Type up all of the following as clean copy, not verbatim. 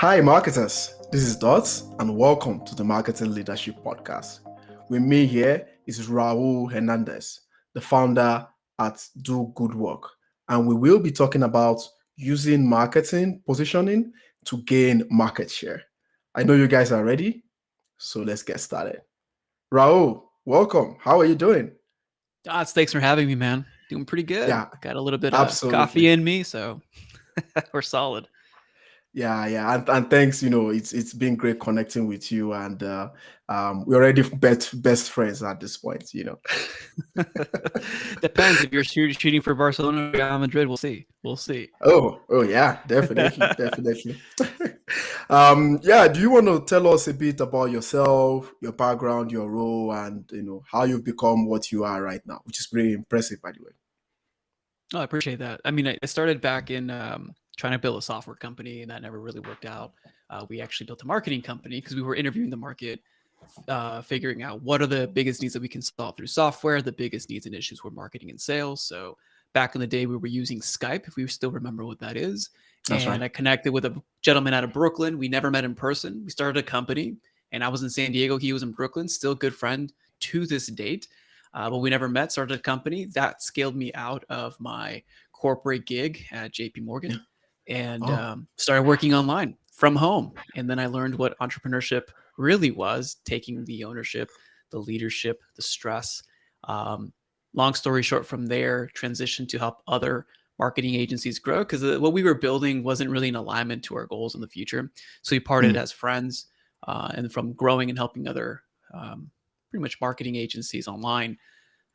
Hi, marketers. This is Dots, and welcome to the Marketing Leadership Podcast. With me here is Raul Hernandez, the founder at Do Good Work, and we will be talking about using marketing positioning to gain market share. I know you guys are ready, so let's get started. Raul, welcome. How are you doing? Dots, thanks for having me, man. Doing pretty good. Yeah, Got a little bit of coffee absolutely. in me, so we're solid. Yeah, and thanks. It's been great connecting with you, and we're already best friends at this point. Depends if you're shooting for Barcelona or Real Madrid. We'll see. We'll see. Oh yeah, definitely. Yeah. Do you want to tell us a bit about yourself, your background, your role, and how you've become what you are right now, which is pretty impressive, by the way. Oh, I appreciate that. I mean, I started back in trying to build a software company, and that never really worked out. We actually built a marketing company because we were interviewing the market, figuring out what are the biggest needs that we can solve through software. The biggest needs and issues were marketing and sales. So back in the day, we were using Skype, if we still remember what that is. That's And right. I connected with a gentleman out of Brooklyn. We never met in person. We started a company, and I was in San Diego. He was in Brooklyn. Still a good friend to this date. But we never met. Started a company that scaled me out of my corporate gig at JP Yeah. Morgan and Oh. started working online from home. And then I learned what entrepreneurship really was, taking the ownership, the leadership, the stress. Um, Long story short, from there, transitioned to help other marketing agencies grow because what we were building wasn't really in alignment to our goals in the future. So we parted Mm. as friends, and from growing and helping other pretty much marketing agencies online,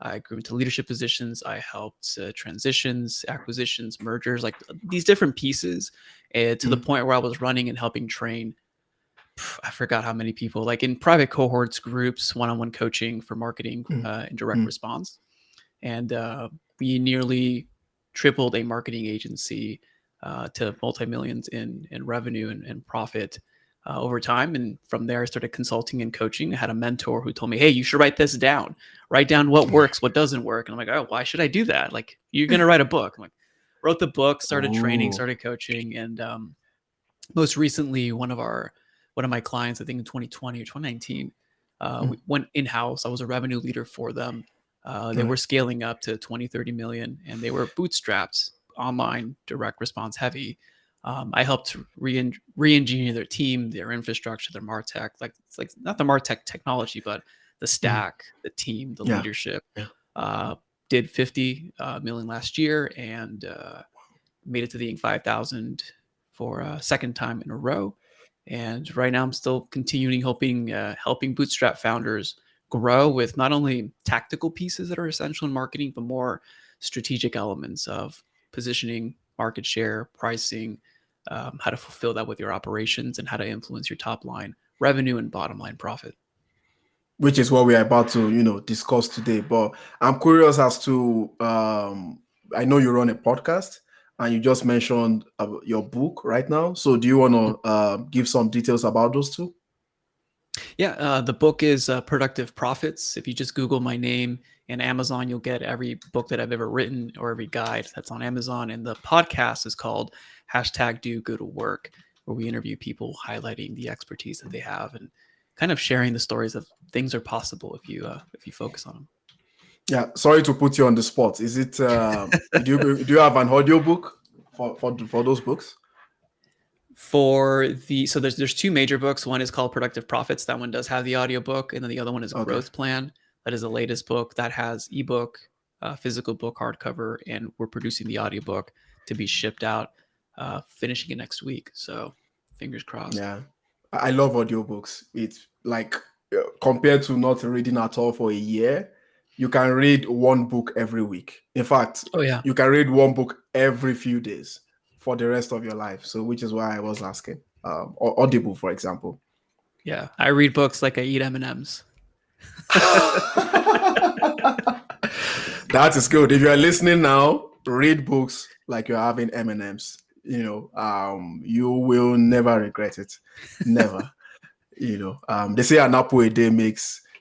I grew into leadership positions. I helped transitions, acquisitions, mergers, like these different pieces, to the Mm. point where I was running and helping train. I forgot how many people, like in private cohorts, groups, one-on-one coaching for marketing Mm. and direct Mm. response. And we nearly tripled a marketing agency to multi-millions in revenue and profit over time. And from there, I started consulting and coaching. I had a mentor who told me, hey, you should write this down. Write down what works, what doesn't work. And I'm like, oh, why should I do that? Like, you're going to write a book. I'm like, wrote the book, started training, Oh. started coaching. And most recently, one of my clients, I think in 2020 or 2019, we Mm. went in-house. I was a revenue leader for them. They Right. were scaling up to 20, 30 million, and they were bootstrapped, online, direct response heavy. I helped re-engineer their team, their infrastructure, their MarTech, like it's like not the MarTech technology, but the Mm. stack, the team, the Yeah. leadership. Yeah. Uh, did 50 million last year and made it to the Inc. 5,000 for a second time in a row. And right now, I'm still continuing helping bootstrap founders grow with not only tactical pieces that are essential in marketing, but more strategic elements of positioning, market share, pricing, how to fulfill that with your operations, and how to influence your top line revenue and bottom line profit. Which is what we are about to discuss today. But I'm curious as to I know you run a podcast and you just mentioned your book right now, so do you want to give some details about those two? Yeah, the book is Productive Profits. If you just Google my name in Amazon, you'll get every book that I've ever written or every guide that's on Amazon. And the podcast is called #DoGoodWork, where we interview people highlighting the expertise that they have and kind of sharing the stories of things are possible if you focus on Yeah, sorry to put you on the spot. Is it them. do you have an audiobook for those books? So there's two major books. One is called Productive Profits. That one does have the audiobook, and then the other one is Okay. Growth Plan. That is the latest book that has ebook, physical book, hardcover, and we're producing the audiobook to be shipped out, finishing it next week. So fingers crossed. Yeah, I love audiobooks. It's like compared to not reading at all for a year, you can read one book every week. In fact, Oh yeah, you can read one book every few days for the rest of your life. So, which is why I was asking. Audible, for example. yeah. I read books like I eat M&Ms. That is good. If you are listening now, read books like you're having M&Ms. You will never regret it. Never. They say an apple a day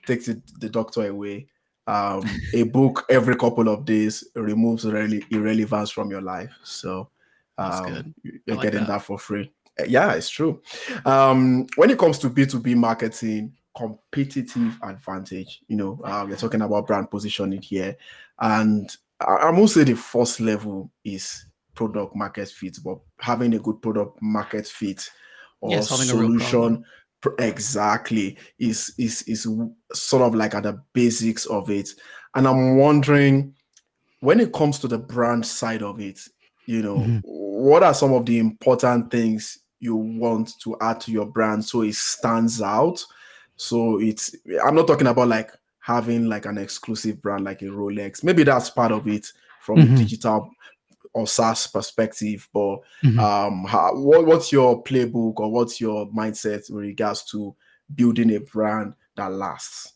takes the doctor away. A book every couple of days removes irrelevance from your life. So That's good. I you're like getting that. that for free. Yeah, it's true. When it comes to B2B marketing, competitive advantage, we're talking about brand positioning here. And I won't say the first level is product market fit, but having a good product market fit Yeah, or solving a real solution problem. exactly is sort of like at the basics of it. And I'm wondering, when it comes to the brand side of it, Mhm. what are some of the important things you want to add to your brand so it stands out? So I'm not talking about like having like an exclusive brand like a Rolex. Maybe that's part of it from a Mhm. digital or SaaS perspective, but Mhm. what's your playbook or what's your mindset in regards to building a brand that lasts?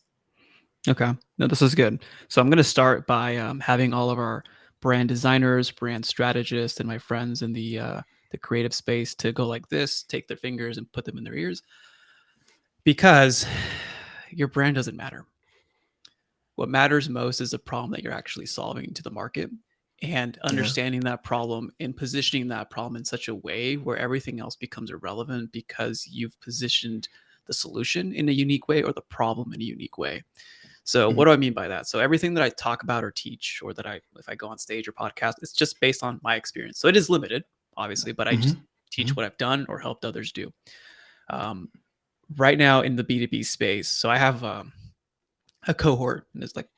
Okay. No, this is good. So I'm going to start by having all of our brand designers, brand strategists, and my friends in the creative space to go like this, take their fingers and put them in their ears, because your brand doesn't matter. What matters most is the problem that you're actually solving to the market, and Yeah. understanding that problem and positioning that problem in such a way where everything else becomes irrelevant because you've positioned the solution in a unique way or the problem in a unique way. So what Mhm. do I mean by that? So everything that I talk about or teach, or that if I go on stage or podcast, it's just based on my experience. So it is limited, obviously, but I just Mhm. teach Mhm. what I've done or helped others do. Um, right now in the B2B space, so I have a cohort, and it's like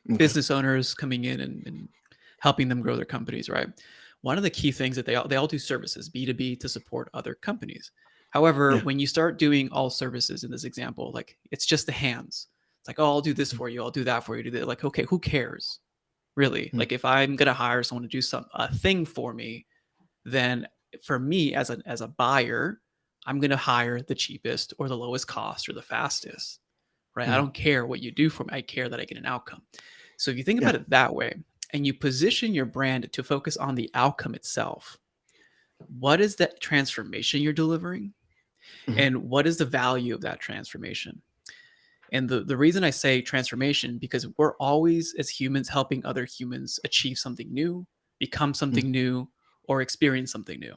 Okay. business owners coming in and helping them grow their companies, right? One of the key things that they all do services, B2B, to support other companies. However, Yeah. when you start doing all services in this example, like it's just the hands. It's like, oh, I'll do this for you, I'll do that for you, do that. Like, okay, who cares? Really? Mhm. Like if I'm gonna hire someone to do a thing for me, then for me as a buyer, I'm gonna hire the cheapest or the lowest cost or the fastest, right? I Mhm. don't care what you do for me. I care that I get an outcome. So if you think about Yeah. it that way, and you position your brand to focus on the outcome itself, what is that transformation you're delivering? Mhm. And what is the value of that transformation? And the reason I say transformation, because we're always, as humans, helping other humans achieve something new, become Mhm. something new, or experience something new.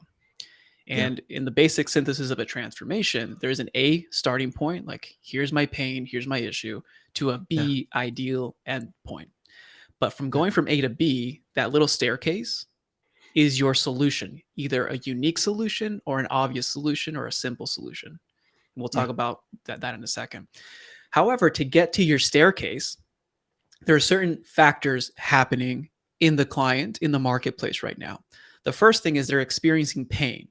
Yeah. And in the basic synthesis of a transformation, there's an A starting point, like here's my pain, here's my issue, to a Yeah. B ideal end point. But from Yeah. going from A to B, that little staircase is your solution, either a unique solution or an obvious solution or a simple solution. We'll Yeah. talk about that in a second. However, to get to your staircase, there are certain factors happening in the client, in the marketplace right now. The first thing is they're experiencing pain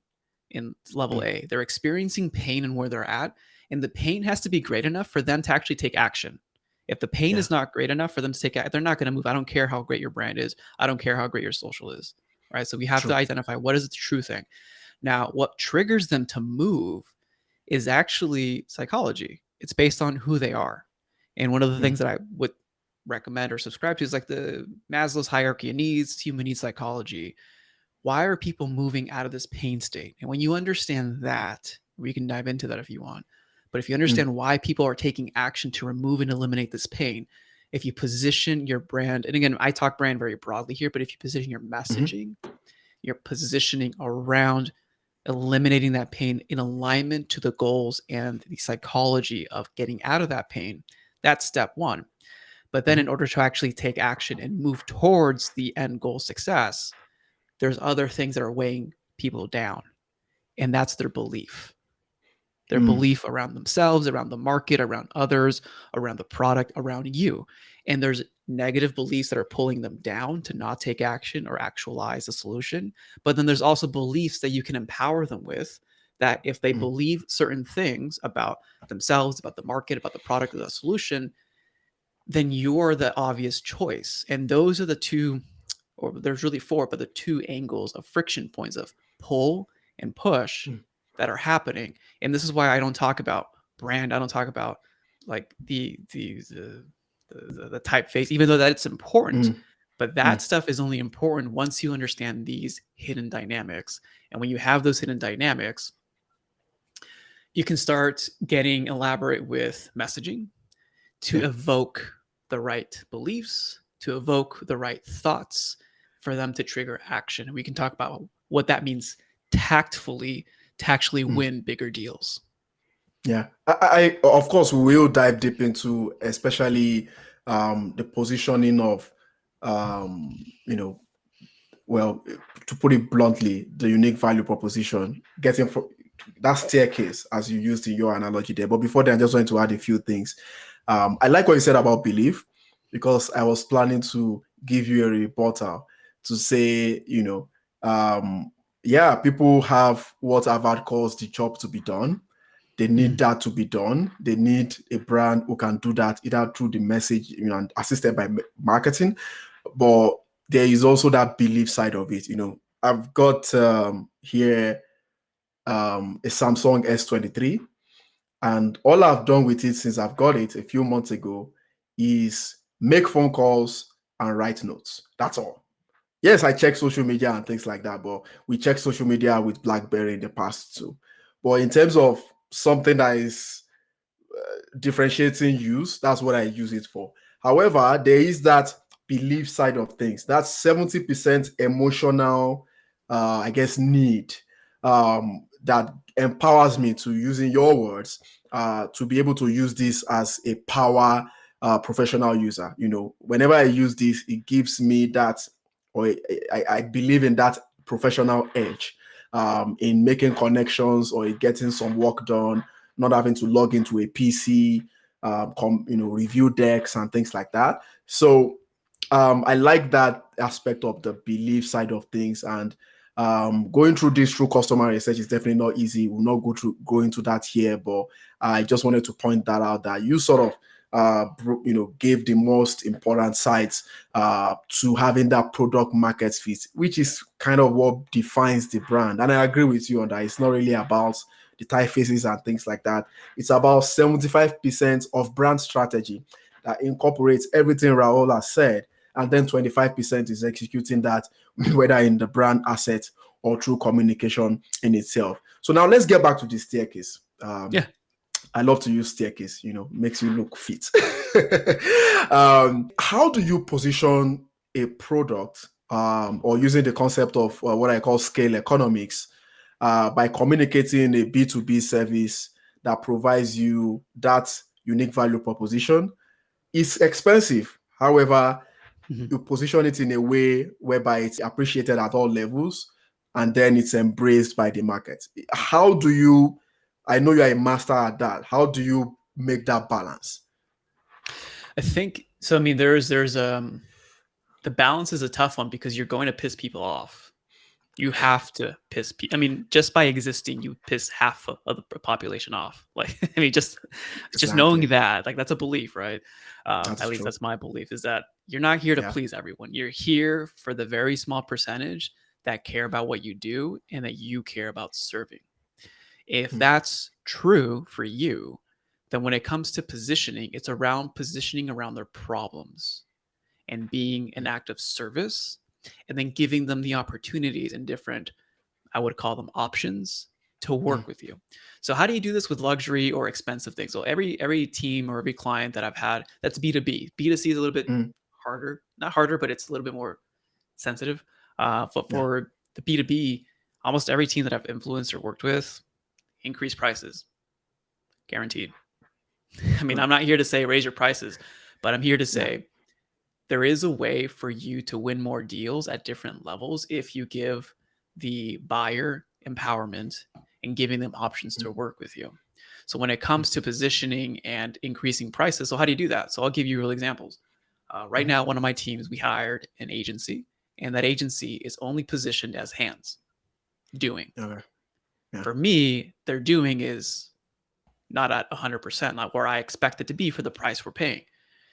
in level Mhm. A. They're experiencing pain in where they're at, and the pain has to be great enough for them to actually take action. If the pain Yeah. is not great enough for them to take action, they're not going to move. I don't care how great your brand is. I don't care how great your social is. Right. So we have to True. identify what is the true thing. Now, what triggers them to move is actually psychology. It's based on who they are. And one of the Mhm. things that I would recommend or subscribe to is like the Maslow's hierarchy of needs, human needs psychology. Why are people moving out of this pain state? And when you understand that, we can dive into that if you want. But if you Mhm. understand why people are taking action to remove and eliminate this pain, if you position your brand, and again, I talk brand very broadly here, but if you position your Mhm. messaging, your positioning around eliminating that pain in alignment to the goals and the psychology of getting out of that pain, that's step one. But then, Mhm. in order to actually take action and move towards the end goal success, there's other things that are weighing people down, and that's their Mhm. belief around themselves, around the market, around others, around the product, around you. And there's negative beliefs that are pulling them down to not take action or actualize a solution. But then there's also beliefs that you can empower them with, that if they Mhm. believe certain things about themselves, about the market, about the product or the solution, then you're the obvious choice. And those are the two, or there's really four, but the two angles of friction points of pull and push Mhm. that are happening. And this is why I don't talk about brand. I don't talk about like the typeface, even though that's important. Mhm. But that Mhm. stuff is only important once you understand these hidden dynamics. And when you have those hidden dynamics, you can start getting elaborate with messaging to Yeah. evoke the right beliefs, to evoke the right thoughts for them to trigger action. And we can talk about what that means tactfully to actually Mm. win bigger deals. Yeah, I of course we will dive deep into especially the positioning of you know, well, to put it bluntly, the unique value proposition, getting from that staircase as you used in your analogy there. But before then, I just wanted to add a few things. I like what you said about belief because I was planning to give you a rebuttal to say, yeah, people have what Harvard calls the job to be done. They need that to be done. They need a brand who can do that either through the message, and assisted by marketing. But there is also that belief side of it. I've got here a Samsung S23, and all I've done with it since I've got it a few months ago is make phone calls and write notes. That's all. Yes, I check social media and things like that, but we check social media with BlackBerry in the past too. But in terms of something that is differentiating use, that's what I use it for. However, there is that belief side of things. That's 70% emotional, I guess, need that empowers me to, using your words, to be able to use this as a power professional user. Whenever I use this, it gives me that, or I believe in that professional edge in making connections or getting some work done, not having to log into a PC, review decks and things like that. So I like that aspect of the belief side of things. And going through this through customer research is definitely not easy. We'll not go into that here, but I just wanted to point that out, that you sort of gave the most important sides to having that product market fit, which is kind of what defines the brand. And I agree with you on that. It's not really about the typefaces and things like that. It's about 75% of brand strategy that incorporates everything Raul has said, and then 25% is executing that, whether in the brand asset or through communication in itself. So now let's get back to the staircase. Yeah. I love to use staircase, makes you look fit. How do you position a product, or using the concept of what I call scale economics, by communicating a B2B service that provides you that unique value proposition? It's expensive. However, Mhm. you position it in a way whereby it's appreciated at all levels, and then it's embraced by the market. How do you, I know you're a master at that, how do you make that balance? I think so. I mean, there's the balance is a tough one because you're going to piss people off. You have to piss people. I mean, just by existing, you piss half of the population off. Like, I mean, just knowing Exactly. that, like, that's a belief, right? That At is least true. that's my belief, is that you're not here to Yeah. please everyone. You're here for the very small percentage that care about what you do and that you care about serving. If Mm, that's true for you, then when it comes to positioning, it's around positioning around their problems and being an mm, act of service, and then giving them the opportunities and different, I would call them, options to mm, work with you. So how do you do this with luxury or expensive things? So every team or every client that I've had that's B2B, B2C is a little bit mm. harder, not harder, but it's a little bit more sensitive. But Yeah. for the B2B, almost every team that I've influenced or worked with, increase prices, guaranteed. I mean, Good. I'm not here to say raise your prices, but I'm here to Yeah. say there is a way for you to win more deals at different levels if you give the buyer empowerment and giving them options Mm, to work with you. So when it mm, comes to positioning and increasing prices, so how do you do that? So I'll give you real examples. Right mm. now, one of my teams, we hired an agency, and that agency is only positioned as hands doing. Okay. Yeah. For me, their doing is not at 100%, not where I expect it to be for the price we're paying.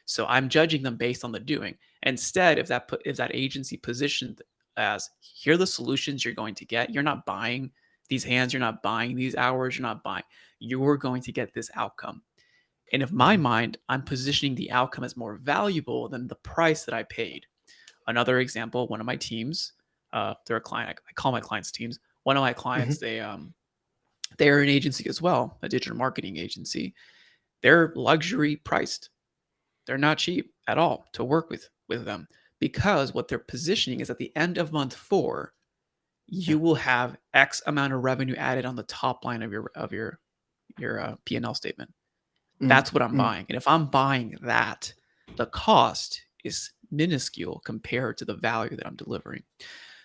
So I'm judging them based on the doing. Instead, if that agency positioned as, here are the solutions you're going to get, you're not buying these hands, you're not buying these hours, you're not buying, you're going to get this outcome. And if my Mhm, mind, I'm positioning the outcome as more valuable than the price that I paid. Another example, one of my teams, they're a client. I call my clients teams. One of my clients, mhm, they're an agency as well, a digital marketing agency. They're luxury priced. They're not cheap at all to work with them, because what they're positioning is at the end of month 4, you will have X amount of revenue added on the top line of your P&L statement. That's what I'm mm, buying. And if I'm buying that, the cost is minuscule compared to the value that I'm delivering.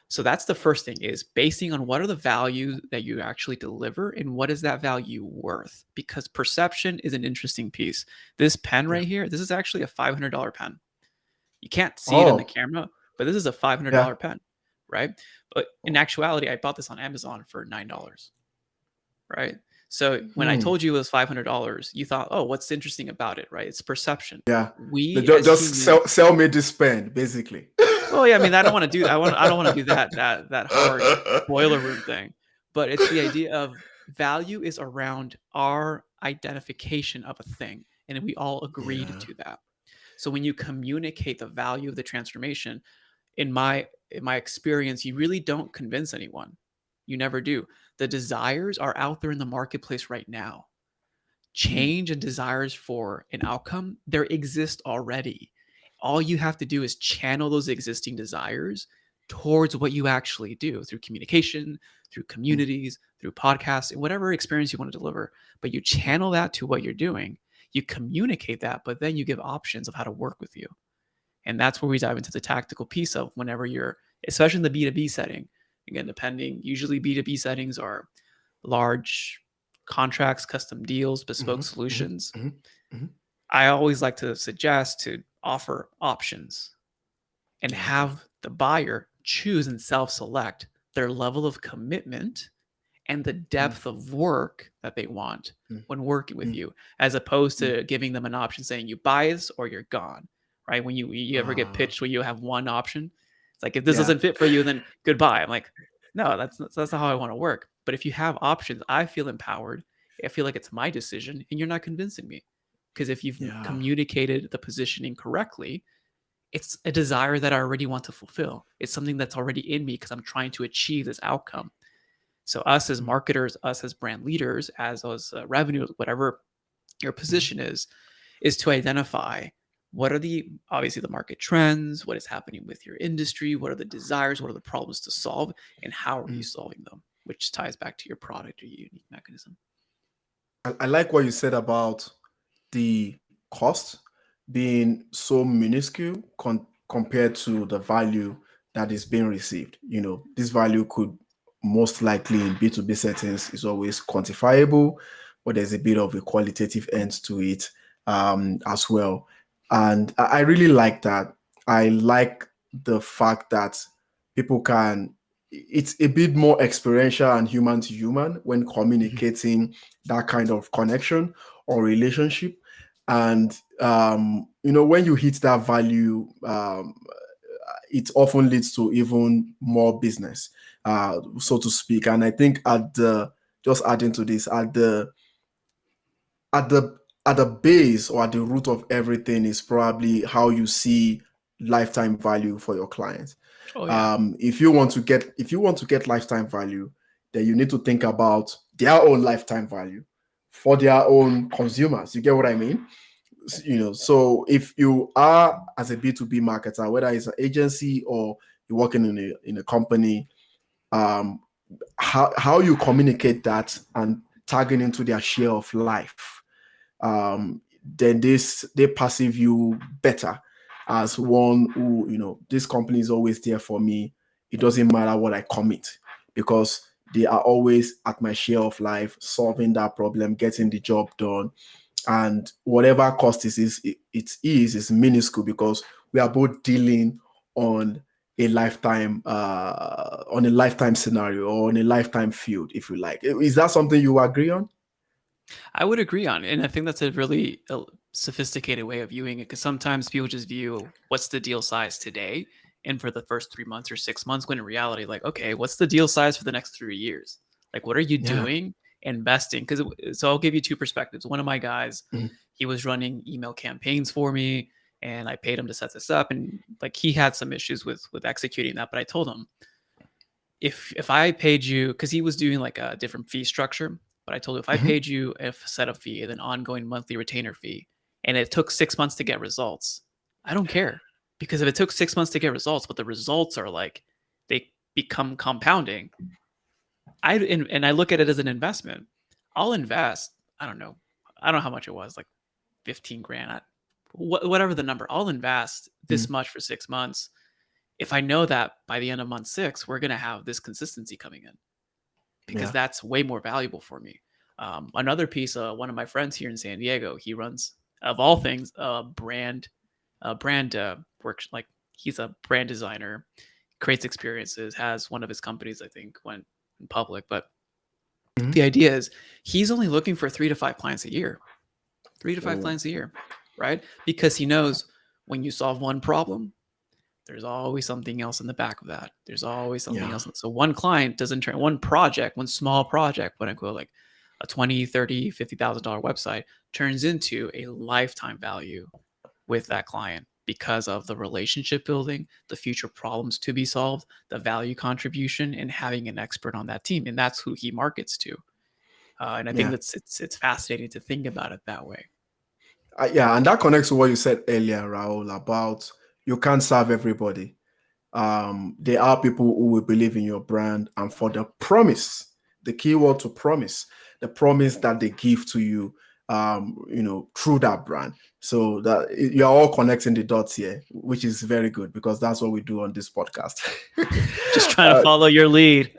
So that's the first thing, is basing on what are the values that you actually deliver and what is that value worth? Because perception is an interesting piece. This pen yeah. right here, this is actually a $500 pen. You can't see it in the Oh, camera, but this is a $500 yeah. pen, right? But in actuality, I bought this on Amazon for $9, right? So when I Hmm. told you it was $500, you thought, oh, what's interesting about it, right? It's perception. Yeah. We as Just humans, sell me this pen, basically. well, yeah, I mean, I don't want to do I don't want to do that hard boiler room thing. But it's the idea of value is around our identification of a thing, and we all agreed Yeah. to that. So when you communicate the value of the transformation, in my experience, you really don't convince anyone. You never do. The desires are out there in the marketplace right now. Mm, Change and desires for an outcome, there exist already. All you have to do is channel those existing desires towards what you actually do through communication, through mm, communities, through podcasts, and whatever experience you want to deliver. But you channel that to what you're doing, you communicate that, but then you give options of how to work with you. And that's where we dive into the tactical piece of whenever you're, especially in the B2B setting. Again, depending, usually B2B settings are large contracts, custom deals, bespoke mhm, mhm, solutions. mhm, mhm. I always like to suggest to offer options and I like that. have the buyer choose and self select their level of commitment and the Mm, depth of work that they want mm, when working with mm, you, as opposed mm. to giving them an option saying you buy this or you're gone. Right? When you ever get Uh, pitched where you have one option, it's like, if this yeah. doesn't fit for you, then goodbye. I'm like, no, that's not how I want to work. But if you have options, I feel empowered. I feel like it's my decision, and you're not convincing me. Because if you've Yeah. communicated the positioning correctly, it's a desire that I already want to fulfill. It's something that's already in me because I'm trying to achieve this outcome. So us as Mm, marketers, us as brand leaders, as us revenue, whatever your mhm, position is to identify what are the, obviously, the market trends, what is happening with your industry, what are the desires, what are the problems to solve, and how are you mm. solving them, which ties back to your product or your unique mechanism. I like what you said about the cost being so minuscule compared to the value that is being received. This value could most likely in B2B settings is always quantifiable, but there's a bit of a qualitative end to it as well. And I really like that. I like the fact that people can, it's a bit more experiential and human to human when Mhm. communicating that kind of connection or relationship. And when you hit that value, it often leads to even more business, so to speak. And I think just adding to this, at the at the base or at the root of everything is probably how you see lifetime value for your clients. Oh yeah. If you want to get lifetime value, then you need to think about their own lifetime value for their own consumers. You get what I mean? So if you are, as a B2B marketer, whether it's an agency or you're working in a company, um how you communicate that and tagging into their share of life, then they perceive you better as one who, this company is always there for me. It doesn't matter what I commit, because they are always at my share of life, solving that problem, getting the job done. And whatever cost it is minuscule, because we are both dealing on a lifetime scenario, or on a lifetime field, if you like. Is that something you agree on? I would agree on it. And I think that's a really sophisticated way of viewing it, because sometimes people just view what's the deal size today and for the first 3 months or 6 months, when in reality, like, okay, what's the deal size for the next 3 years? Like, what are you Yeah. doing investing? Because so I'll give you two perspectives. One of my guys, Mhm. he was running email campaigns for me, and I paid him to set this up. And like, he had some issues with executing that. But I told him, if I paid you, because he was doing like a different fee structure, but I told him, if I Mhm. paid you a setup fee and an ongoing monthly retainer fee, and it took 6 months to get results, I don't care. Because if it took 6 months to get results, but the results are like, they become compounding, and I look at it as an investment. I'll invest. I don't know. I don't know how much it was, like 15 grand, whatever the number. I'll invest this Mm. much for 6 months if I know that by the end of month 6 we're going to have this consistency coming in, because Yeah. that's way more valuable for me. Another piece, one of my friends here in San Diego, he runs, of all things, brand works, like he's a brand designer, creates experiences, has one of his companies I think went in public, but Mhm. the idea is he's only looking for 3 to 5 clients a year, 3 to 5 Oh, clients a year, right? Because he knows when you solve one problem, there's always something else in the back of that. There's always something yeah. else. So one client doesn't turn, one project, one small project, quote unquote, like a 20, 30, $50,000 website turns into a lifetime value with that client because of the relationship building, the future problems to be solved, the value contribution, and having an expert on that team. And that's who he markets to. And I think Yeah. it's fascinating to think about it that way. Yeah, and that connects to what you said earlier, Raul, about you can't serve everybody. There are people who will believe in your brand, and for the promise, the keyword to promise, the promise that they give to you, through that brand. So that you're all connecting the dots here, which is very good because that's what we do on this podcast. Just trying to uh, follow your lead.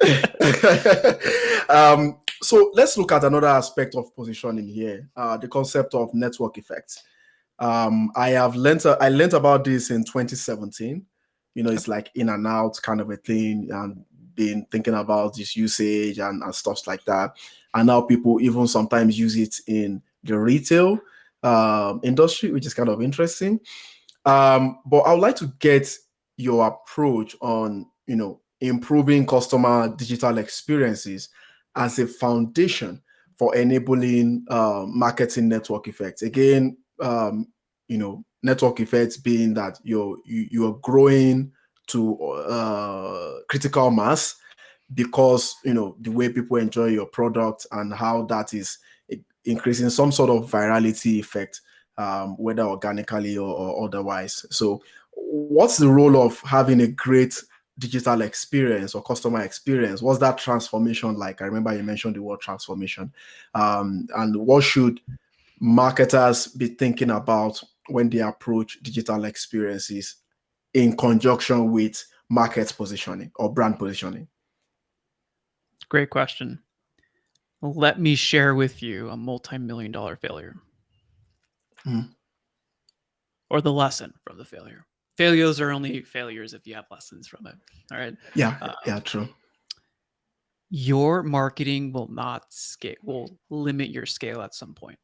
so let's look at another aspect of positioning here, the concept of network effects. I learned about this in 2017. It's like in and out kind of a thing, and been thinking about this usage and stuff like that. And now people even sometimes use it in the retail industry, which is kind of interesting. But I would like to get your approach on, improving customer digital experiences as a foundation for enabling marketing network effects. Again, network effects being that you're growing to critical mass because the way people enjoy your product and how that is increasing some sort of virality effect, whether organically or otherwise. So, what's the role of having a great digital experience or customer experience? What's that transformation like? I remember you mentioned the word transformation. And what should marketers be thinking about when they approach digital experiences in conjunction with market positioning or brand positioning? Great question. Let me share with you a multi-million-dollar failure, Mm. or the lesson from the failure. Failures are only failures if you have lessons from it. All right. Yeah, Uh, yeah, true. your marketing will not scale, will limit your scale at some point.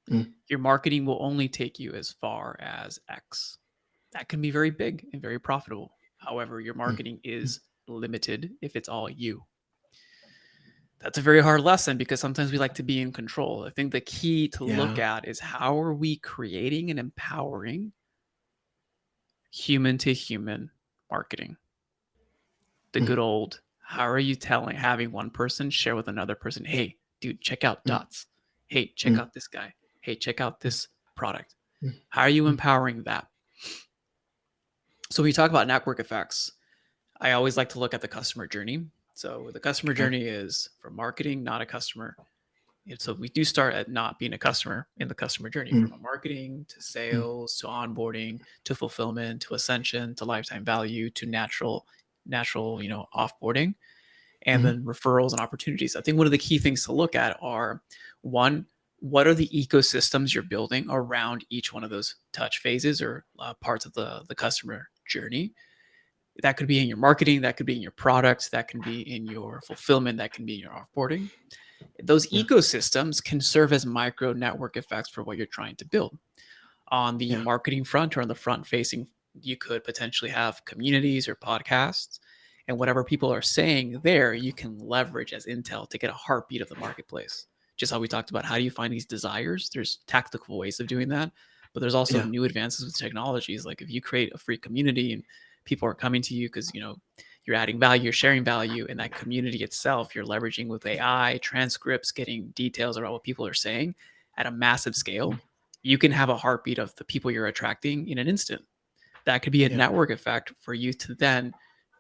Mm. Your marketing will only take you as far as X. That can be very big and very profitable. However, your Mm. marketing is limited if it's all you. That's a very hard lesson because sometimes we like to be in control. I think the key to look Yeah. at is how are we creating and empowering human to human marketing? The Mm. good old, how are you having one person share with another person, hey, dude, check out Mm. Dots. Hey, check Mm. out this guy. Hey, check out this product. Mm. How are you Mm. empowering that? So when we talk about network effects, I always like to look at the customer journey. So the customer Okay. journey is from marketing, not a customer. So we do start at not being a customer in the customer journey, Mm. from a marketing to Mm. sales to onboarding to fulfillment to ascension to lifetime value to natural offboarding, and Mm. then referrals and opportunities. I think one of the key things to look at are, one, what are the ecosystems you're building around each one of those touch phases or parts of the customer journey. That could be in your marketing, that could be in your products, that can be in your fulfillment, that can be in your offboarding. Those Yeah. ecosystems can serve as micro network effects for what you're trying to build. On the Yeah. marketing front or on the front facing, you could potentially have communities or podcasts. And whatever people are saying there, you can leverage as intel to get a heartbeat of the marketplace. Just how we talked about, how do you find these desires? There's tactical ways of doing that, but there's also Yeah. new advances with technologies. Like if you create a free community and people are coming to you because you're adding value, you're sharing value, and that community itself, you're leveraging with AI, transcripts, getting details about what people are saying at a massive scale, you can have a heartbeat of the people you're attracting in an instant. That could be a Yeah. network effect for you to then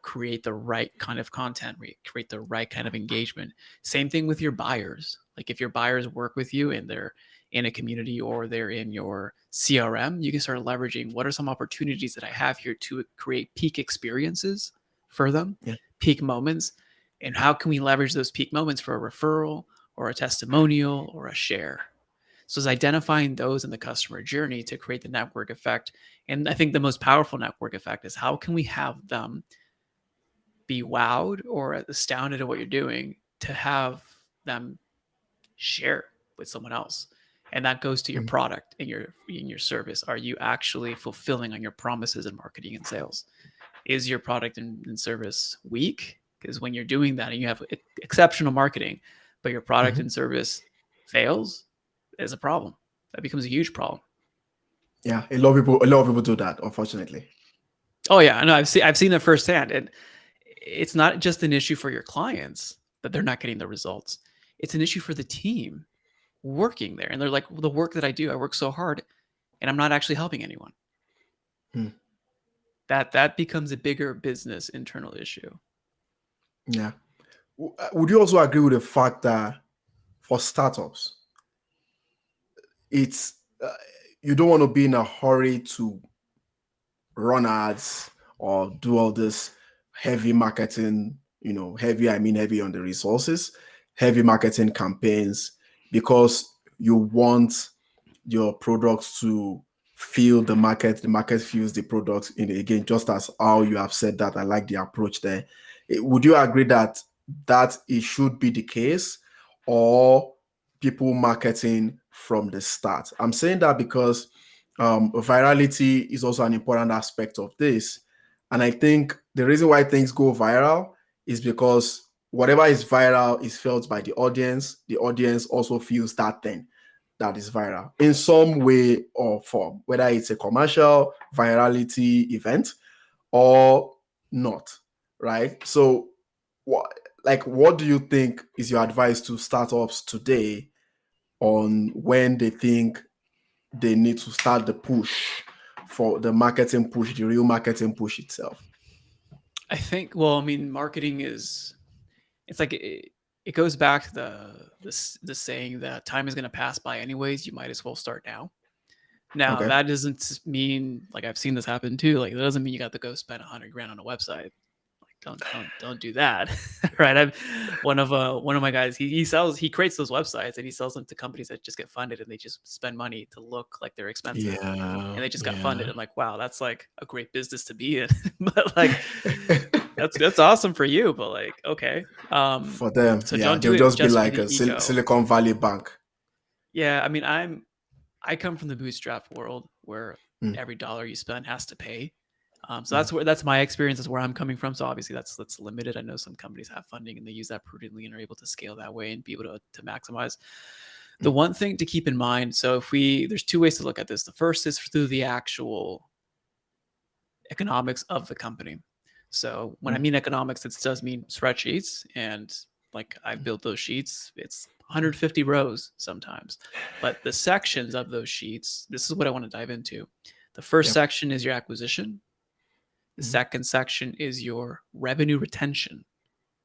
create the right kind of content, create the right kind of engagement. Same thing with your buyers. Like if your buyers work with you and they're in a community or they're in your CRM, you can start leveraging what are some opportunities that I have here to create peak experiences for them, Yeah. peak moments, and how can we leverage those peak moments for a referral or a testimonial or a share. So it's identifying those in the customer journey to create the network effect. And I think the most powerful network effect is how can we have them be wowed or astounded at what you're doing to have them share with someone else. And that goes to your Mm. product and your service. Are you actually fulfilling on your promises in marketing and sales? Is your product and service weak? Because when you're doing that and you have exceptional marketing, but your product Mhm. and service fails, is a problem. That becomes a huge problem. Yeah, a lot of people do that, unfortunately. Oh yeah, I know. I've seen that firsthand, and it's not just an issue for your clients that they're not getting the results. It's an issue for the team working there, and they're like, well, the work that I work so hard, and I'm not actually helping anyone. Hmm. That becomes a bigger business internal issue. Yeah. Would you also agree with the fact that for startups, it's you don't want to be in a hurry to run ads or do all this heavy marketing, heavy, I mean heavy on the resources, heavy marketing campaigns, because you want your products to feel the market feels the product in again, just as how you have said that. I like the approach there. Would you agree that it should be the case, or people marketing from the start? I'm saying that because virality is also an important aspect of this. And I think the reason why things go viral is because whatever is viral is felt by the audience. The audience also feels that thing that is viral in some way or form, whether it's a commercial virality event or not, right? So, what do you think is your advice to startups today on when they think they need to start the push for the marketing push, the real marketing push itself? I think. Well, I mean, marketing is. It's like it goes back to the saying that time is going to pass by anyways. You might as well start now. Now Okay. that doesn't mean like I've seen this happen too. Like that doesn't mean you got to go spend 100 grand on a website. Like don't do that, right? I'm one of my guys. He creates those websites and he sells them to companies that just get funded and they just spend money to look like they're expensive Yeah, and they just got funded. yeah. I'm like, wow, that's like a great business to be in. But like that's awesome for you. But like, okay, For them, so yeah, don't do they'll it just be just for like the a ego. Silicon Valley bank. Yeah, I mean, I come from the bootstrap world where Mm, every dollar you spend has to pay. So mm, that's my experience. Is where I'm coming from. So obviously that's limited. I know some companies have funding and they use that prudently and are able to scale that way and be able to maximize. The mm, one thing to keep in mind. So if there's two ways to look at this. The first is through the actual economics of the company. So when I mm, mean economics, it does mean spreadsheets, and like I've built those sheets. It's 150 rows sometimes, but the sections of those sheets. This is what I want to dive into. The first yep. section is your acquisition. The Mm, second section is your revenue retention.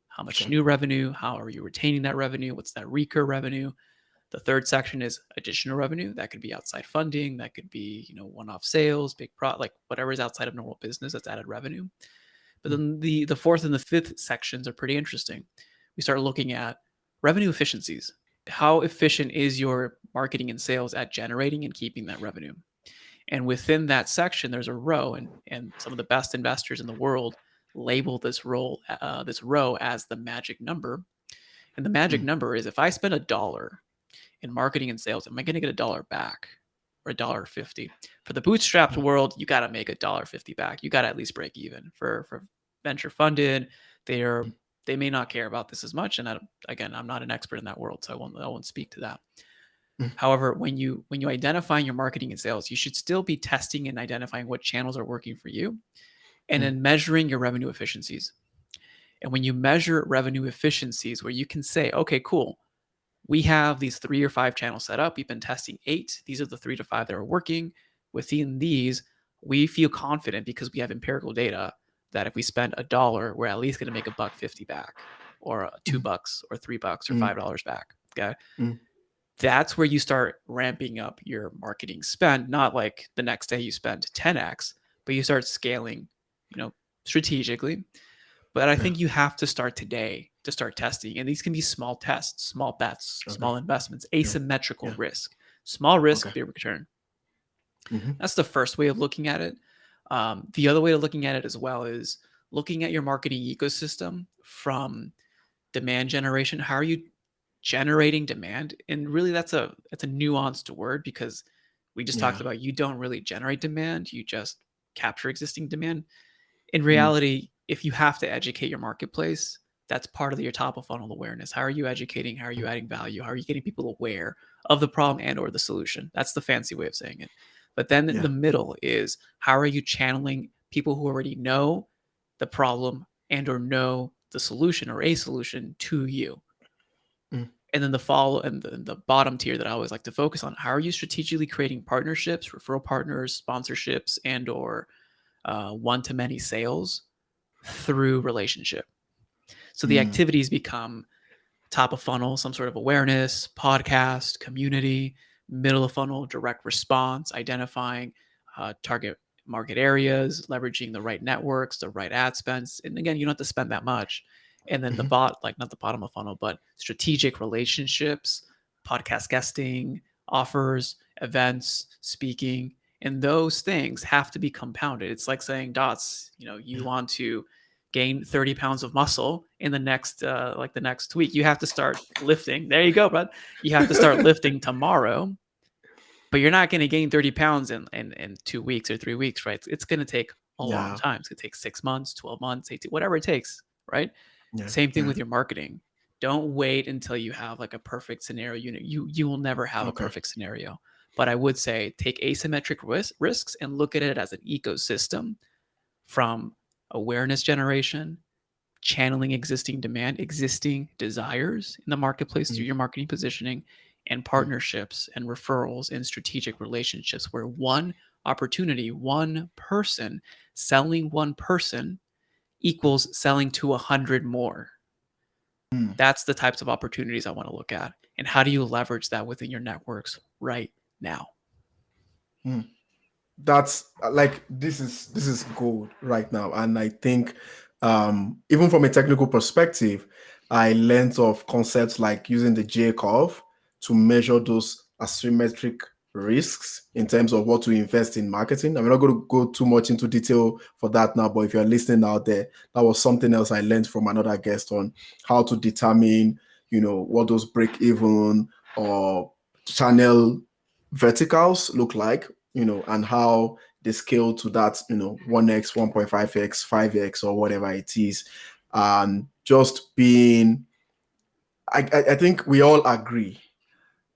How much okay. new revenue? How are you retaining that revenue? What's that recur revenue? The third section is additional revenue. That could be outside funding. That could be, one-off sales, like whatever is outside of normal business that's added revenue. But Mm, then the fourth and the fifth sections are pretty interesting. We start looking at revenue efficiencies. How efficient is your marketing and sales at generating and keeping that revenue? And within that section, there's a row, and some of the best investors in the world label this row as the magic number. And the magic mm, number is if I spend $1 in marketing and sales, am I going to get $1 back or $1.50? For the bootstrapped mm, world, you got to make $1.50 back. You got to at least break even. For venture funded, mm, they may not care about this as much. And again, I'm not an expert in that world, so I won't speak to that. mm, However, when you identify your marketing and sales, you should still be testing and identifying what channels are working for you, and mm, then measuring your revenue efficiencies. And when you measure revenue efficiencies, where you can say, okay, cool, we have these 3 or 5 channels set up. We've been testing 8. These are the 3 to 5 that are working. Within these, we feel confident because we have empirical data that if we spend $1, we're at least going to make $1.50 back, or $2 or $3 or Mm, $5 back. Okay. mm, That's where you start ramping up your marketing spend. Not like the next day you spend 10x, but you start scaling, strategically. But I yeah. think you have to start today to start testing. And these can be small tests, small bets, Okay. small investments, Yeah. asymmetrical Yeah. risk, small risk, Okay. big return. Mm-hmm. That's the first way of looking at it. The other way of looking at it as well is looking at your marketing ecosystem from demand generation. How are you generating demand? And really, that's a nuanced word, because we just talked Yeah. about you don't really generate demand, you just capture existing demand. In Mm, reality, if you have to educate your marketplace, that's part of your top of funnel awareness. How are you educating? How are you mm, adding value? How are you getting people aware of the problem and or the solution? That's the fancy way of saying it. But then in yeah. the middle is, how are you channeling people who already know the problem and or know the solution or a solution to you? Mm, And then the follow and the bottom tier that I always like to focus on, how are you strategically creating partnerships, referral partners, sponsorships, and or one-to-many sales through relationship? So the mm, activities become top of funnel, some sort of awareness, podcast, community; middle of funnel, direct response, identifying target market areas, leveraging the right networks, the right ad spends. And again, you don't have to spend that much. And then the mhm, bot, like not the bottom of funnel, but strategic relationships, podcast guesting, offers, events, speaking. And those things have to be compounded. It's like saying, Dots, you yeah. want to gain 30 pounds of muscle in the next week. You have to start lifting. There you go, bud. You have to start lifting tomorrow, but you're not going to gain 30 pounds in 2 weeks or 3 weeks, right? It's going to take a long Yeah. time. It's going to take 6 months, 12 months, 18, whatever it takes, right? Yeah. Same thing Yeah. with your marketing. Don't wait until you have like a perfect scenario. You will never have a Okay. perfect scenario. But I would say take asymmetric risks and look at it as an ecosystem, from awareness generation, channeling existing demand, existing desires in the marketplace through Mm, your marketing positioning, and mm, partnerships and referrals and strategic relationships, where one opportunity, one person, selling one person equals selling to 100 more. mm, That's the types of opportunities I want to look at. And how do you leverage that within your networks right now? mm. That's like this is gold right now, and I think even from a technical perspective, I learned of concepts like using the J curve to measure those asymmetric risks in terms of what to invest in marketing. I'm not going to go too much into detail for that now, but if you're listening out there, that was something else I learned from another guest on how to determine, what those break even or channel verticals look like, and how they scale to that, 1x, 1.5x, 5x, or whatever it is. Just being, I think we all agree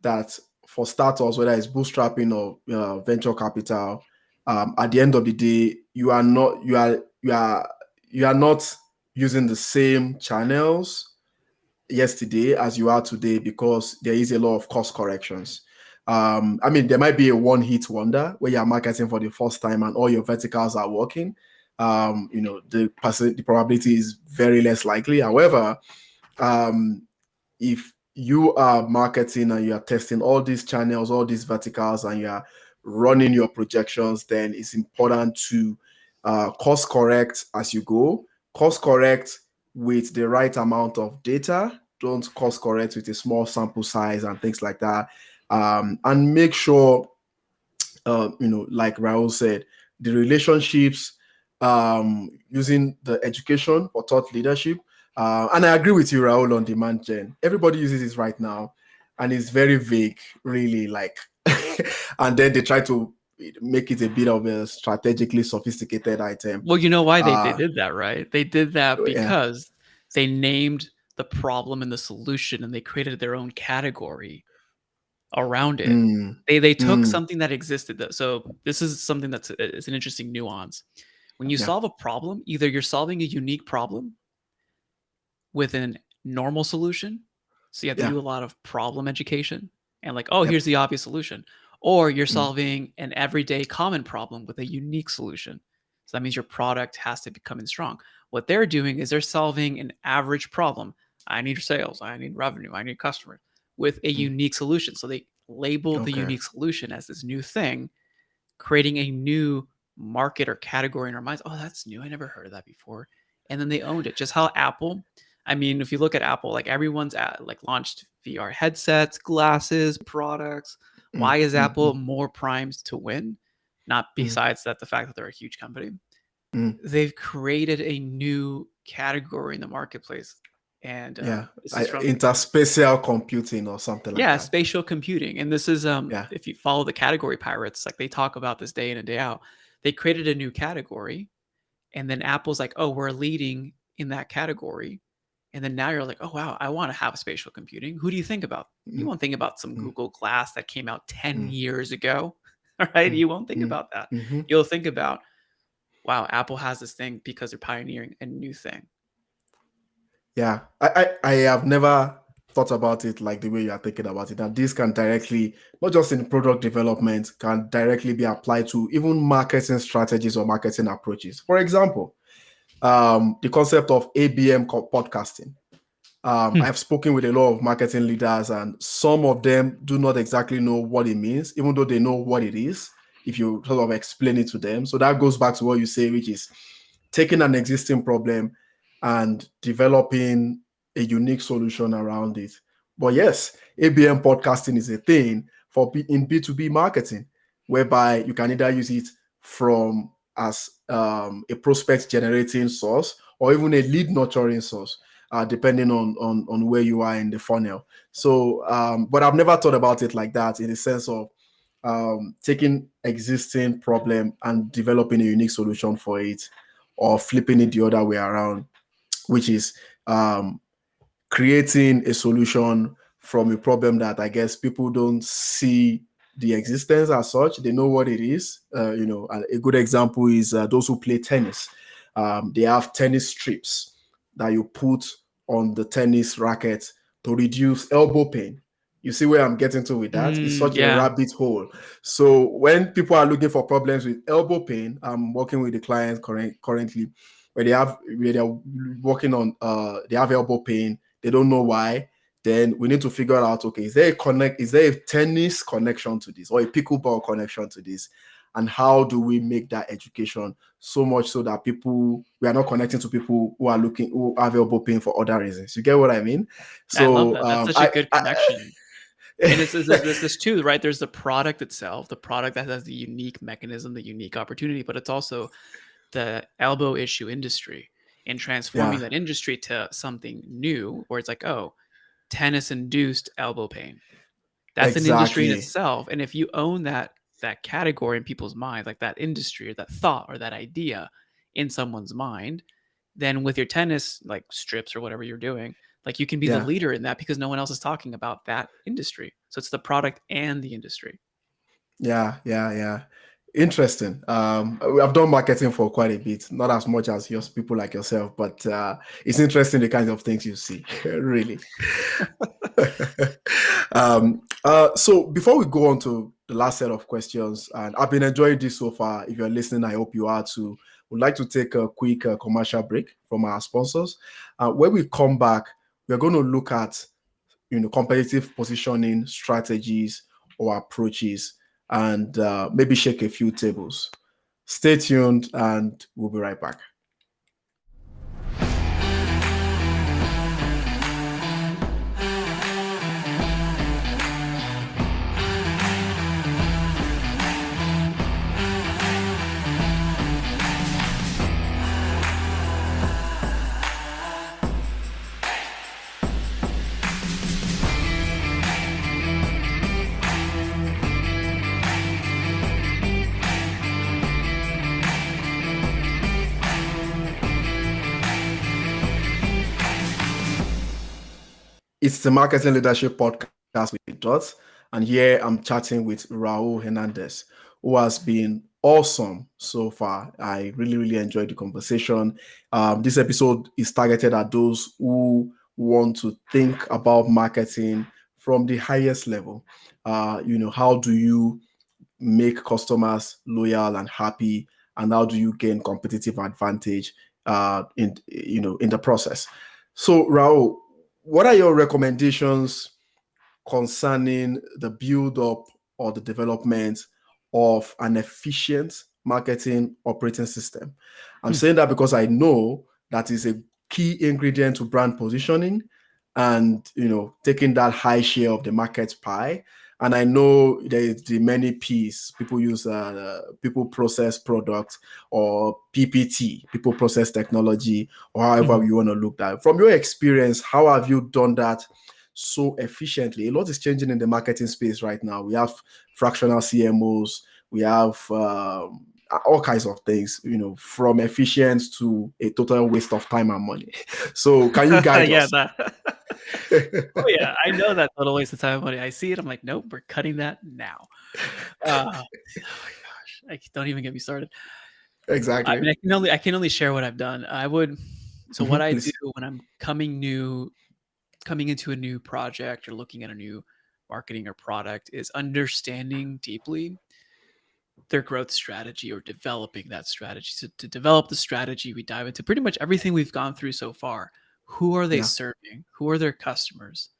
that for startups, whether it's bootstrapping or venture capital, at the end of the day, you are not using the same channels yesterday as you are today, because there is a lot of cost corrections. I mean, there might be a one-hit wonder where you're marketing for the first time and all your verticals are working. The probability is very less likely. However, um, if you are marketing and you are testing all these channels, all these verticals, and you are running your projections, then it's important to course correct as you go. Course correct with the right amount of data. Don't course correct with a small sample size and things like that. And make sure, like Raul said, the relationships, using the education for thought leadership. And I agree with you, Raul, on demand gen. Everybody uses it right now, and it's very vague, really. Like, and then they try to make it a bit of a strategically sophisticated item. Well, you know why they Uh, did that, right? They did that yeah. because they named the problem and the solution, and they created their own category around it. Mm, They took mm, something that existed. So this is something that's is an interesting nuance. When you yeah. solve a problem, either you're solving a unique problem with a normal solution, so you have to Yeah. do a lot of problem education and like, oh, Yep. here's the obvious solution, or you're Mm, solving an everyday common problem with a unique solution. So that means your product has to be coming strong. What they're doing is they're solving an average problem. I need sales, I need revenue, I need customers with a Mm. unique solution. So they label the Okay. unique solution as this new thing, creating a new market or category in our minds. Oh, that's new. I never heard of that before. And then they owned it. Just how Apple, I mean, if you look at Apple, like everyone's like launched VR headsets, glasses, products. Mm, Why is mm, Apple mm, more primed to win? Not mm, besides that, the fact that they're a huge company. mm. They've created a new category in the marketplace. And Yeah. this is from Interspatial computing or something like yeah, that. spatial computing. And this is Yeah. if you follow the category pirates, like they talk about this day in and day out. They created a new category and then Apple's like, "Oh, we're leading in that category." And then now you're like, "Oh wow, I want to have spatial computing." Who do you think about? You Mm, won't think about some mm, Google Glass that came out 10 mm, years ago. All right? mm, You won't think mm, about that. mhm. You'll think about, "Wow, Apple has this thing because they're pioneering a new thing." Yeah, I have never thought about it like the way you are thinking about it. And this can directly, not just in product development, can directly be applied to even marketing strategies or marketing approaches. For example, the concept of ABM podcasting. Hmm. I've spoken with a lot of marketing leaders, and some of them do not exactly know what it means, even though they know what it is, if you sort of explain it to them. So that goes back to what you say, which is taking an existing problem and developing a unique solution around it. But yes, ABM podcasting is a thing in B2B marketing, whereby you can either use it from as a prospect generating source or even a lead nurturing source, depending on where you are in the funnel. So, but I've never thought about it like that in the sense of taking existing problem and developing a unique solution for it, or flipping it the other way around, which is um, creating a solution from a problem that I guess people don't see the existence as such. They know what it is. A good example is those who play tennis. They have tennis strips that you put on the tennis racket to reduce elbow pain. You see where I'm getting to with that? It's such a Yeah. rabbit hole. So when people are looking for problems with elbow pain, I'm working with the clients currently where they're working on they have elbow pain, they don't know why. Then we need to figure out, okay, is there a tennis connection to this or a pickleball connection to this? And how do we make that education so much so that we are not connecting to people who have elbow pain for other reasons? You get what I mean? I love So that. That's such a good connection. And it's there's this too, right? There's the product itself, the product that has the unique mechanism, the unique opportunity, but it's also the elbow issue industry and transforming yeah, that industry to something new where it's like, oh, tennis induced elbow pain. That's an industry in exactly. itself. And if you own that category in people's minds, like that industry or that thought or that idea in someone's mind, then with your tennis like strips or whatever you're doing, like you can be the Yeah. leader in that because no one else is talking about that industry. So it's the product and the industry. Yeah. Interesting. I've done marketing for quite a bit, not as much as people like yourself, but it's interesting the kinds of things you see, really. So before we go on to the last set of questions, and I've been enjoying this so far. If you're listening, I hope you are too. Would like to take a quick commercial break from our sponsors. When we come back, we're going to look at competitive positioning strategies or approaches, and maybe shake a few tables. Stay tuned, and we'll be right back. It's the Marketing Leadership Podcast with Dots, and here I'm chatting with Raul Hernandez, who has been awesome so far. I really enjoyed the conversation. This episode is targeted at those who want to think about marketing from the highest level. How do you make customers loyal and happy and how do you gain competitive advantage in the process. So Raul, what are your recommendations concerning the build up or the development of an efficient marketing operating system? I'm Hmm. saying that because I know that is a key ingredient to brand positioning and taking that high share of the market pie. And I know there's the many P's people use, people process product, or PPT, people process technology, or however Mhm. you want to look at it. From your experience, how have you done that so efficiently? A lot is changing in the marketing space right now. We have fractional CMOs, we have all kinds of things, from efficient to a total waste of time and money. So can you guide Yeah, us? that. Oh yeah, I know that total waste of time and money. I see it. I'm like, nope, we're cutting that now. Oh my gosh, don't even get me started. I Exactly. mean, I can only share what I've done. So what I do Please. when I'm coming into a new project or looking at a new marketing or product is understanding deeply their growth strategy or developing that strategy. So to develop the strategy, we dive into pretty much everything we've gone through so far. Who are they Yeah. serving? Who are their customers?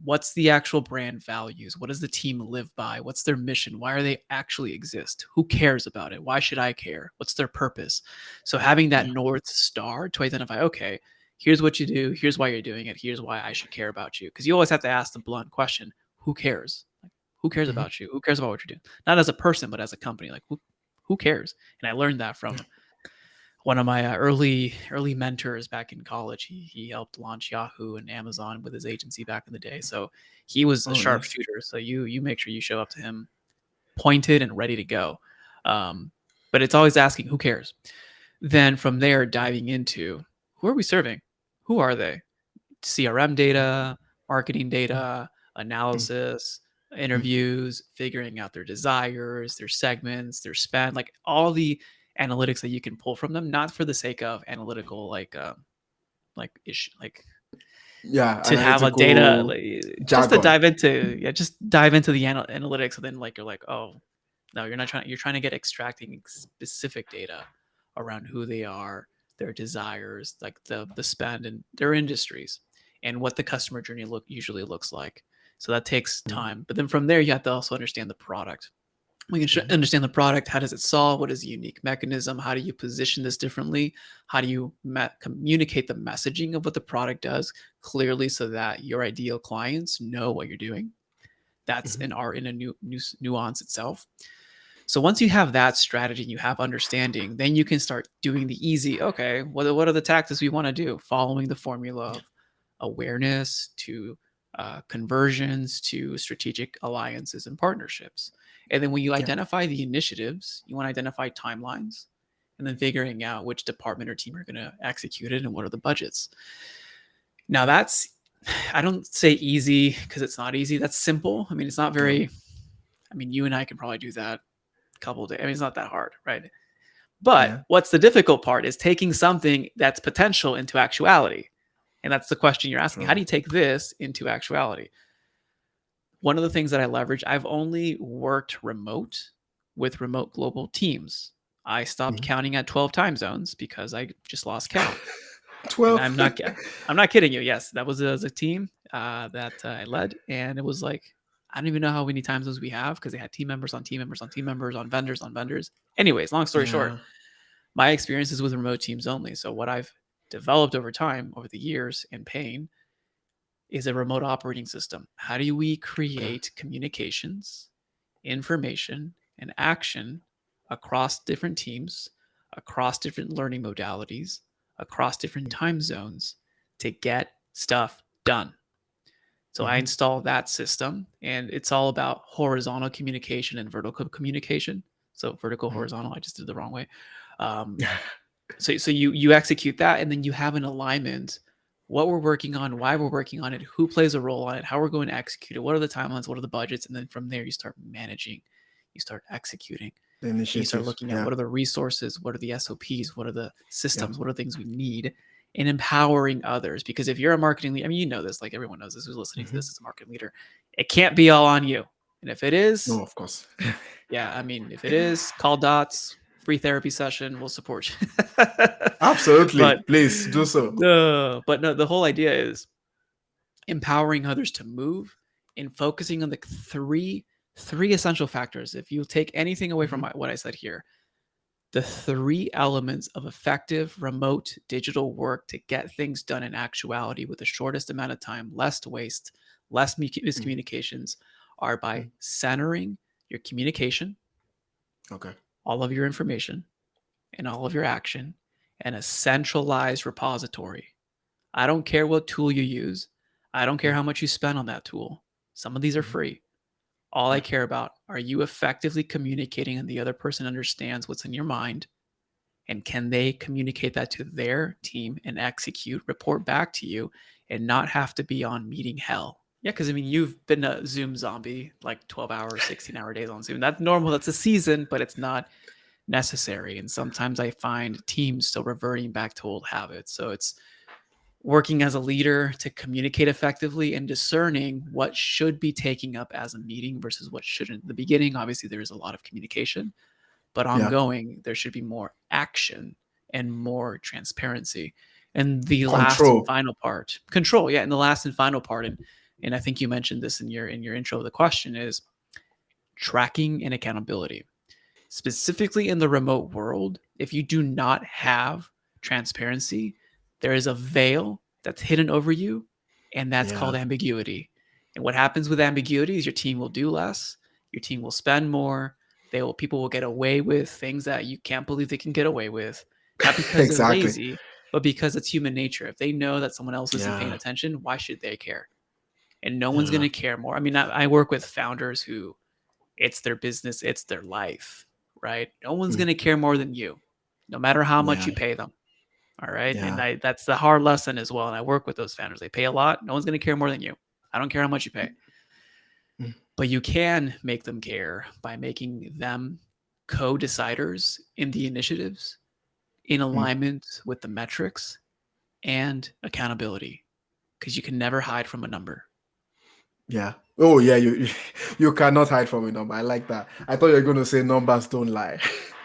What's the actual brand values? What does the team live by? What's their mission? Why are they actually exist? Who cares about it? Why should I care? What's their purpose? So having that Yeah. North Star to identify, okay, here's what you do, here's why you're doing it, here's why I should care about you. Because you always have to ask the blunt question, who cares? Like, who cares Mhm. about you? Who cares about what you're doing? Not as a person, but as a company. Like who cares? And I learned that Yeah. from one of my early mentors back in college. He helped launch Yahoo and Amazon with his agency back in the day. So he was a Oh, nice. sharpshooter. So you make sure you show up to him pointed and ready to go. Um, but it's always asking who cares. Then from there, diving into who are we serving? Who are they? CRM data, marketing data, Mm, analysis, mm, interviews, figuring out their desires, their segments, their spend, like all the analytics that you can pull from them, not for the sake of analytical like issue like yeah, to have a data analytical just to jargon. dive into just dive into the analytics and then like you're like, oh no, you're trying to get extracting specific data around who they are, their desires, like the spend and their industries and what the customer journey usually looks like. So that takes Mm, time, but then from there you have to also understand the product. We can mhm, understand the product. How does it solve? What is the unique mechanism? How do you position this differently? How do you communicate the messaging of what the product does clearly so that your ideal clients know what you're doing? That's mhm, an art in a new nuance itself. So once you have that strategy, you have understanding, then you can start doing the easy. Okay, what are the tactics we want to do? Following the formula of awareness to conversions to strategic alliances and partnerships. And then when you yeah. identify the initiatives, you want to identify timelines, and then figuring out which department or team are going to execute it and what are the budgets. Now that's I don't say easy because it's not easy. That's simple. I mean, it's not No. very. I mean, you and I can probably do that couple of days. I mean, it's not that hard, right? But Yeah. what's the difficult part is taking something that's potential into actuality. And that's the question you're asking. How do True. you take this into actuality? One of the things that I leverage, I've only worked remote with remote global teams. I stopped Mhm. counting at 12 time zones because I just lost count. And 12. I'm not kidding you. Yes, that was a team that I led, and it was like I don't even know how many time zones we have because they had team members on team members on team members on vendors on vendors. Anyways, long story short, Yeah. my experience is with remote teams only. So what I've developed over time, over the years in pain, is a remote operating system. How do we Okay. create communications, information, and action across different teams, across different learning modalities, across different time zones to get stuff done? So I Mhm. install that system, and it's all about horizontal communication and vertical communication. So vertical, Mhm. horizontal, I just did the wrong way. Um, so you execute that, and then you have an alignment, what we're working on, why we're working on it, who plays a role on it, how we're going to execute it, what are the timelines, what are the budgets, and then from there you start managing, you start executing, The and you start initiatives. looking at Yeah. what are the resources, what are the SOPs, what are the Yeah. systems, what are things we need, and empowering others. Because if you're a marketing leader, I mean, you know this, like everyone knows this who's listening to Mhm. this as a marketing leader, it can't be all on you. And if it No, is, of course. yeah, I mean, if it is, call Dots. free therapy session. We'll support you. Absolutely. but Please do so. no, the whole idea is empowering others to move and focusing on the three essential factors. If you take anything away from Mhm. what I said here, the three elements of effective remote digital work to get things done in actuality with the shortest amount of time, less waste, less Mm, miscommunications, are by mm. centering your communication, Okay. all of your information, and all of your action in a centralized repository. I don't care what tool you use. I don't care Mm, how much you spend on that tool. Some of these are mhm. free. All I Yeah. care about, are you effectively communicating and the other person understands what's in your mind? And can they communicate that to their team and execute, report back to you, and not have to be on meeting hell? Yeah, because I mean, you've been a Zoom zombie, like 12-hour, 16-hour days on Zoom. That's normal. That's a season, but it's not necessary. And sometimes I find teams still reverting back to old habits. So it's working as a leader to communicate effectively and discerning what should be taking up as a meeting versus what shouldn't. At the beginning, obviously, there is a lot of communication, but Yeah. ongoing, there should be more action and more transparency. And the last and Control. final part, control. Yeah, and the last and final part, and I think you mentioned this in your intro of the question, is tracking and accountability. Specifically in the remote world, if you do not have transparency, there is a veil that's hidden over you, and that's Yeah. called ambiguity. And what happens with ambiguity is your team will do less, your team will spend more, people will get away with things that you can't believe they can get away with, not because they're Exactly. lazy, but because it's human nature. If they know that someone else isn't paying Yeah. attention, why should they care? And no one's going Yeah. to care more. I mean, I work with founders who it's their business, it's their life, right? No one's Mm, going to care more than you, no matter how much yeah. you pay them. All right. And Yeah. that's the hard lesson as well. And I work with those founders. They pay a lot. No one's going to care more than you. I don't care how much you pay, Mm, but you can make them care by making them co-deciders in the initiatives in mm. alignment with the metrics and accountability, because you can never hide from a number. Yeah. Oh, yeah. You cannot hide from a number. I like that. I thought you were going to say numbers don't lie.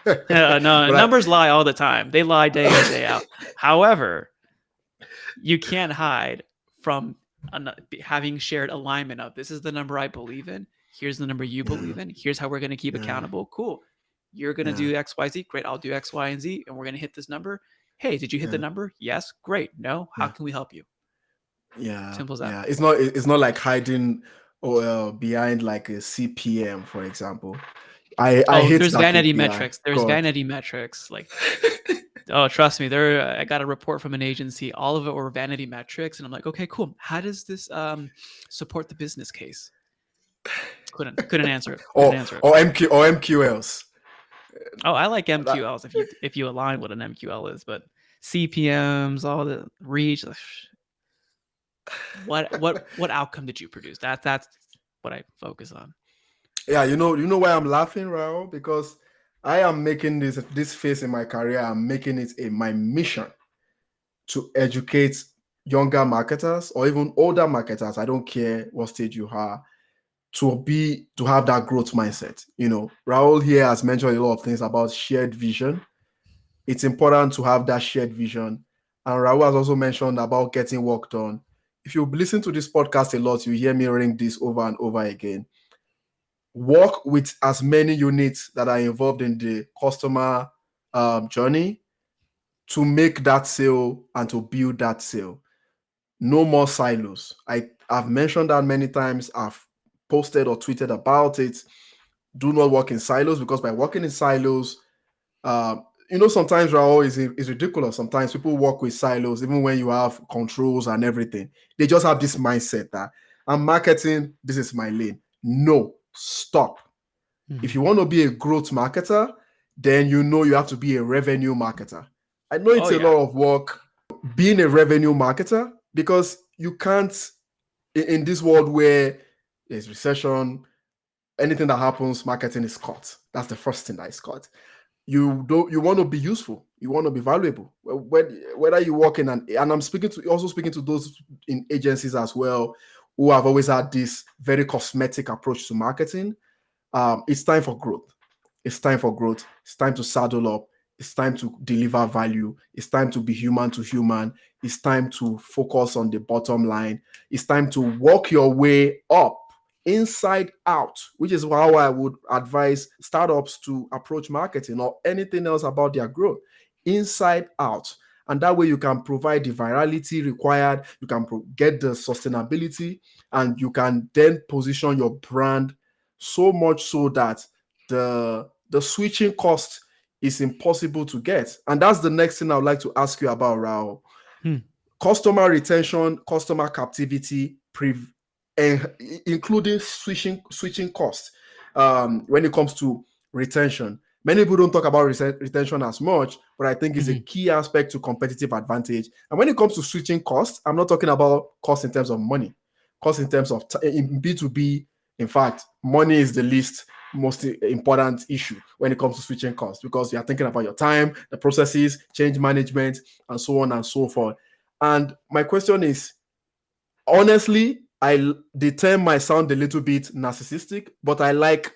No, But numbers lie all the time. They lie day in and day out. However, you can't hide from having shared alignment of, this is the number I believe in. Here's the number you yeah. believe in. Here's how we're going to keep Yeah. accountable. Cool. You're going to Yeah. do X, Y, Z. Great. I'll do X, Y, and Z. And we're going to hit this number. Hey, did you hit the Yeah. number? Yes. Great. No. How Yeah. can we help you? Yeah. Simple as that. Yeah. It's not like hiding or behind like a CPM, for example. I Oh, hate there's that vanity KPI. metrics. There's God. vanity metrics. Like, oh, trust me, I got a report from an agency. All of it were vanity metrics. And I'm like, okay, cool. How does this support the business case? Couldn't answer it. Couldn't or answer it. MQLs. Oh, I like That, MQLs if you align what an MQL is, but CPMs, all the reach. What outcome did you produce? That's what I focus on. yeah, you know why I'm laughing, Raul? Because I am making this phase in my career. I'm making it my mission to educate younger marketers or even older marketers. I don't care what stage you are, to have that growth mindset. Raul here has mentioned a lot of things about shared vision. It's important to have that shared vision. And Raul has also mentioned about getting work done. If you listen to this podcast a lot, you hear me ring this over and over again. Work with as many units that are involved in the customer journey to make that sale and to build that sale. No more silos. I've mentioned that many times. I've posted or tweeted about it. Do not work in silos, because by working in silos, sometimes Raul is ridiculous. Sometimes people work with silos, even when you have controls and everything. They just have this mindset that I'm marketing, this is my lane. No, stop. If Mhm. you want to be a growth marketer, then you have to be a revenue marketer. I know Oh it's a yeah. lot of work being a revenue marketer, because you can't, in this world where there's recession, anything that happens, marketing is cut. That's the first thing that is cut. You want to be useful, you want to be valuable. Whether you work and I'm speaking to those in agencies as well, who have always had this very cosmetic approach to marketing. It's time for growth. It's time for growth. It's time to saddle up. It's time to deliver value. It's time to be human to human. It's time to focus on the bottom line. It's time to work your way up, inside out, which is how I would advise startups to approach marketing or anything else about their growth. Inside out. And that way you can provide the virality required, you can get the sustainability, and you can then position your brand so much so that the switching cost is impossible to get. And that's the next thing I would like to ask you about, Raul. Hmm. Customer retention, customer captivity, eh, including switching costs. When it comes to retention, many people don't talk about retention as much, but I think it's a Mhm. key aspect to competitive advantage. And when it comes to switching costs, I'm not talking about cost in terms of money, cost in terms of in B2B. In fact, money is the least most important issue when it comes to switching costs, because you are thinking about your time, the processes, change management, and so on and so forth. And my question is, honestly, the term might sound a little bit narcissistic, but I like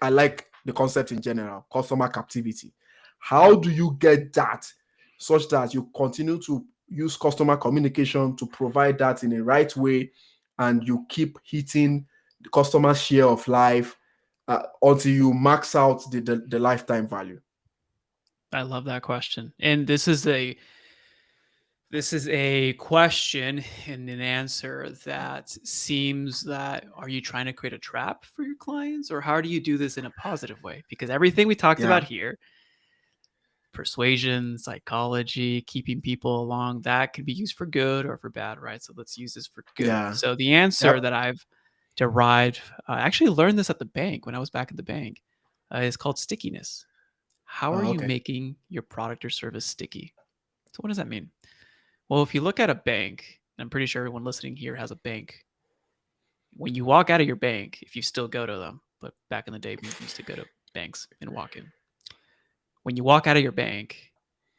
the concept in general, customer captivity. How do you get that such that you continue to use customer communication to provide that in the right way, and you keep hitting the customer share of life until you max out the lifetime value? I love that question. And this is a question and an answer that seems that, are you trying to create a trap for your clients, or how do you do this in a positive way? Because everything we talked Yeah, about here, persuasion, psychology, keeping people along, that could be used for good or for bad, right? So let's use this for good. yeah, So the answer yep. that I've derived, I actually learned this at the bank when I was back at the bank, is called stickiness. How are you Okay. making your product or service sticky? So what does that mean? Well, if you look at a bank, and I'm pretty sure everyone listening here has a bank. When you walk out of your bank, if you still go to them, but back in the day, we used to go to banks and walk in. When you walk out of your bank,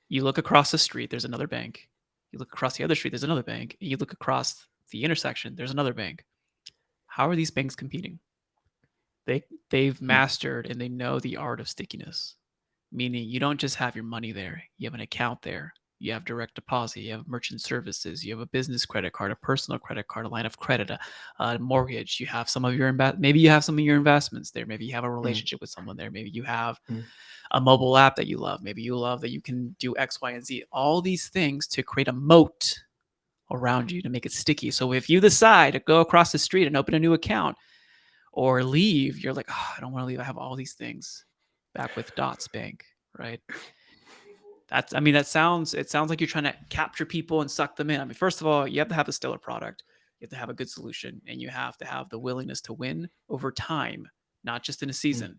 you look across the street, there's another bank. You look across the other street, there's another bank. And you look across the intersection, there's another bank. How are these banks competing? They've Mm, mastered and they know the art of stickiness. Meaning you don't just have your money there, you have an account there. You have direct deposit, you have merchant services, you have a business credit card, a personal credit card, a line of credit, a mortgage. You have some of your maybe you have some of your investments there. Maybe you have a mm, relationship with someone there. Maybe you have mm, a mobile app that you love. Maybe you love that you can do X, Y, and Z. All these things to create a moat around you to make it sticky. So if you decide to go across the street and open a new account or leave, you're like, oh, I don't want to leave. I have all these things. Back with Dots Bank, right? That's, I mean, it sounds like you're trying to capture people and suck them in. I mean, first of all, you have to have a stellar product, you have to have a good solution, and you have to have the willingness to win over time, not just in a mm, season.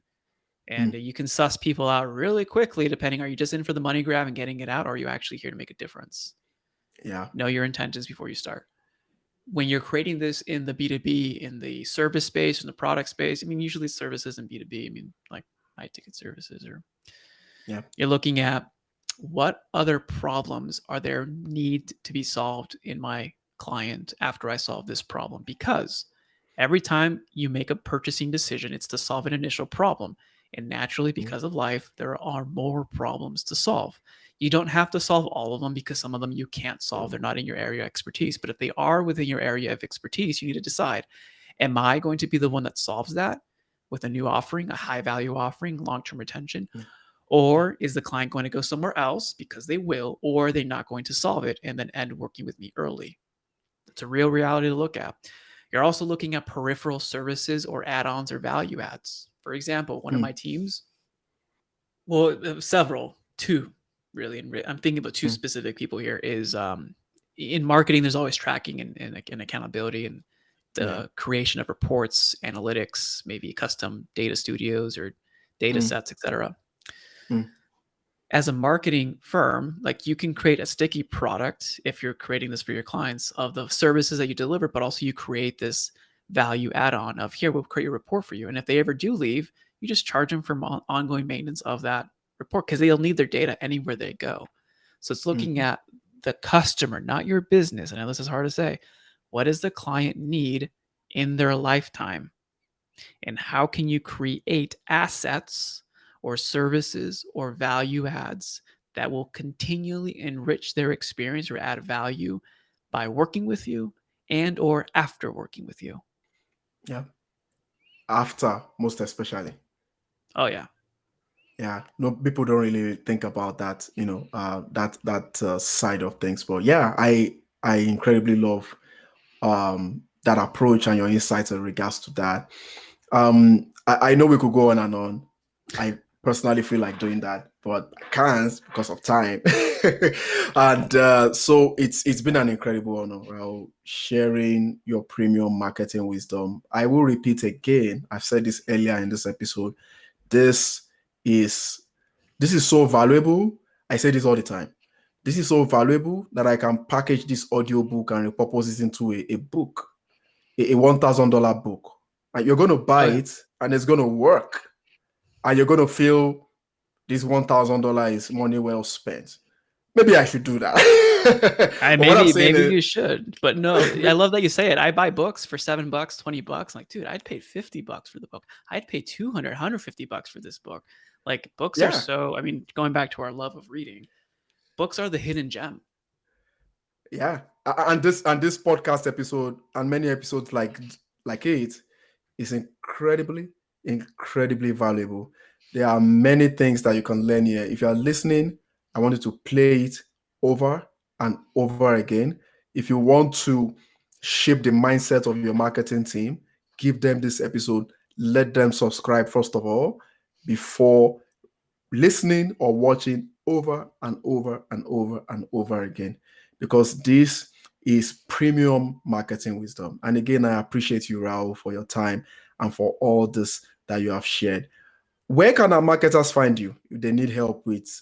And mm. you can suss people out really quickly depending, are you just in for the money grab and getting it out, or are you actually here to make a difference? Yeah. Know your intentions before you start. When you're creating this in the B2B, in the service space, in the product space, I mean, usually services in B2B, I mean, like high ticket services, or Yeah. you're looking at what other problems are there need to be solved in my client after I solve this problem? Because every time you make a purchasing decision, it's to solve an initial problem. And naturally, Mm, because of life, there are more problems to solve. You don't have to solve all of them because some of them you can't solve. They're not in your area of expertise. But if they are within your area of expertise, you need to decide, am I going to be the one that solves that with a new offering, a high value offering, long term retention? mm, yeah. Or is the client going to go somewhere else because they will, or they're not going to solve it and then end working with me early? It's a real reality to look at. You're also looking at peripheral services or add ons or value adds. For example, one of Mm, my teams, well, several, two really, and I'm thinking about two mm, specific people here, is in marketing, there's always tracking and accountability and yeah. the creation of reports, analytics, maybe custom data studios or data Mm, sets, etc. mm, As a marketing firm, like you can create a sticky product if you're creating this for your clients of the services that you deliver, but also you create this value add-on of, here, we'll create a report for you. And if they ever do leave, you just charge them for ongoing maintenance of that report because they'll need their data anywhere they go. So it's looking mm, at the customer, not your business. I know this is hard to say. What does the client need in their lifetime? And how can you create assets or services or value adds that will continually enrich their experience or add value by working with you and or after working with you. Yeah. After, most especially. Oh yeah. Yeah, no, people don't really think about that, that side of things. But yeah, I incredibly love that approach and your insights in regards to that. I know we could go on and on. I personally feel like doing that, but I can't because of time. And so it's been an incredible honor, Raul, sharing your premium marketing wisdom. I will repeat again. I've said this earlier in this episode. This is this is so valuable. I say this all the time. This is so valuable that I can package this audio book and repurpose it into a book, a $1,000 book. And you're going to buy Oh, yeah. it and it's going to work. And you're going to feel this $1,000 is money well spent. Maybe I should do that. But what I'm maybe saying is, you should, but no, I love that you say it. I buy books for $7, $20. I'm like, dude, I'd pay $50 for the book. I'd pay 200, $150 for this book. Like books are yeah, so, I mean, going back to our love of reading, books are the hidden gem. yeah. And this podcast episode and many episodes like it is incredibly valuable. There are many things that you can learn here. If you are listening, I want you to play it over and over again. If you want to shape the mindset of your marketing team, give them this episode. Let them subscribe first of all before listening or watching over and over and over and over again, because this is premium marketing wisdom. And again, I appreciate you, Raul, for your time and for all this that you have shared. Where can our marketers find you if they need help with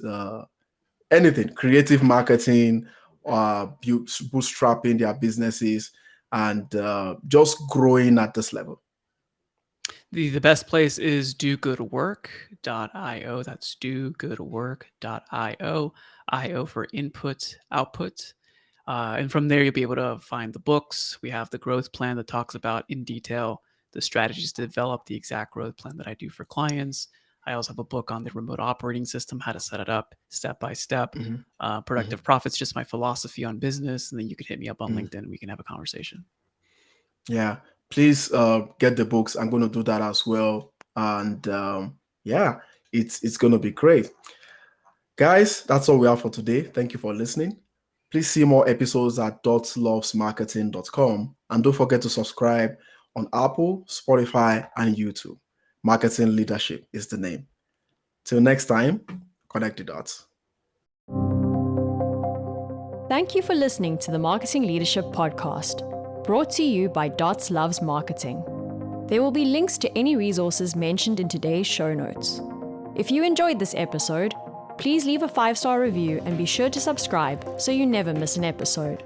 anything, creative marketing, bootstrapping their businesses, and just growing at this level? The best place is dogoodwork.io. That's dogoodwork.io. IO for input, output. And from there, you'll be able to find the books. We have the growth plan that talks about in detail the strategies to develop the exact growth plan that I do for clients. I also have a book on the remote operating system, how to set it up step by step. Mhm. Productive Profits, just my philosophy on business. And then you can hit me up on Mhm. LinkedIn and we can have a conversation. Yeah, please get the books. I'm going to do that as well. And yeah, it's going to be great. Guys, that's all we have for today. Thank you for listening. Please see more episodes at dotslovesmarketing.com. And don't forget to subscribe on Apple, Spotify, and YouTube. Marketing Leadership is the name. Till next time, connect the dots. Thank you for listening to the Marketing Leadership Podcast, brought to you by Dots Loves Marketing. There will be links to any resources mentioned in today's show notes. If you enjoyed this episode, please leave a 5-star review and be sure to subscribe so you never miss an episode.